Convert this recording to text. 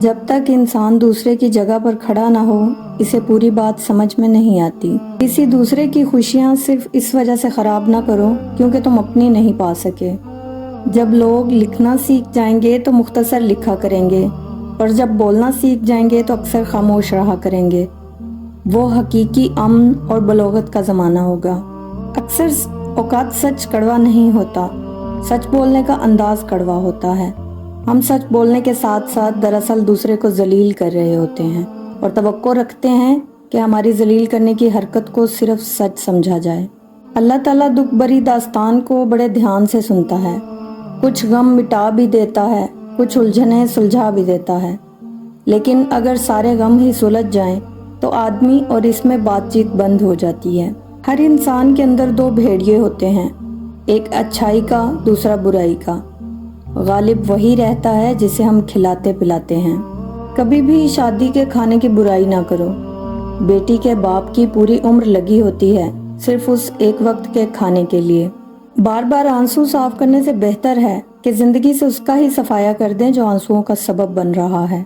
جب تک انسان دوسرے کی جگہ پر کھڑا نہ ہو اسے پوری بات سمجھ میں نہیں آتی۔ کسی دوسرے کی خوشیاں صرف اس وجہ سے خراب نہ کرو کیونکہ تم اپنی نہیں پا سکے۔ جب لوگ لکھنا سیکھ جائیں گے تو مختصر لکھا کریں گے، اور جب بولنا سیکھ جائیں گے تو اکثر خاموش رہا کریں گے۔ وہ حقیقی امن اور بلوغت کا زمانہ ہوگا۔ اکثر اوقات سچ کڑوا نہیں ہوتا، سچ بولنے کا انداز کڑوا ہوتا ہے۔ ہم سچ بولنے کے ساتھ ساتھ دراصل دوسرے کو ذلیل کر رہے ہوتے ہیں اور توقع رکھتے ہیں کہ ہماری ذلیل کرنے کی حرکت کو صرف سچ سمجھا جائے۔ اللہ تعالیٰ دکھ بھری داستان کو بڑے دھیان سے سنتا ہے، کچھ غم مٹا بھی دیتا ہے، کچھ الجھنیں سلجھا بھی دیتا ہے، لیکن اگر سارے غم ہی سلجھ جائیں تو آدمی اور اس میں بات چیت بند ہو جاتی ہے۔ ہر انسان کے اندر دو بھیڑیے ہوتے ہیں، ایک اچھائی کا، دوسرا برائی کا۔ غالب وہی رہتا ہے جسے ہم کھلاتے پلاتے ہیں۔ کبھی بھی شادی کے کھانے کی برائی نہ کرو۔ بیٹی کے باپ کی پوری عمر لگی ہوتی ہے صرف اس ایک وقت کے کھانے کے لیے۔ بار بار آنسو صاف کرنے سے بہتر ہے کہ زندگی سے اس کا ہی صفایا کر دیں جو آنسوؤں کا سبب بن رہا ہے۔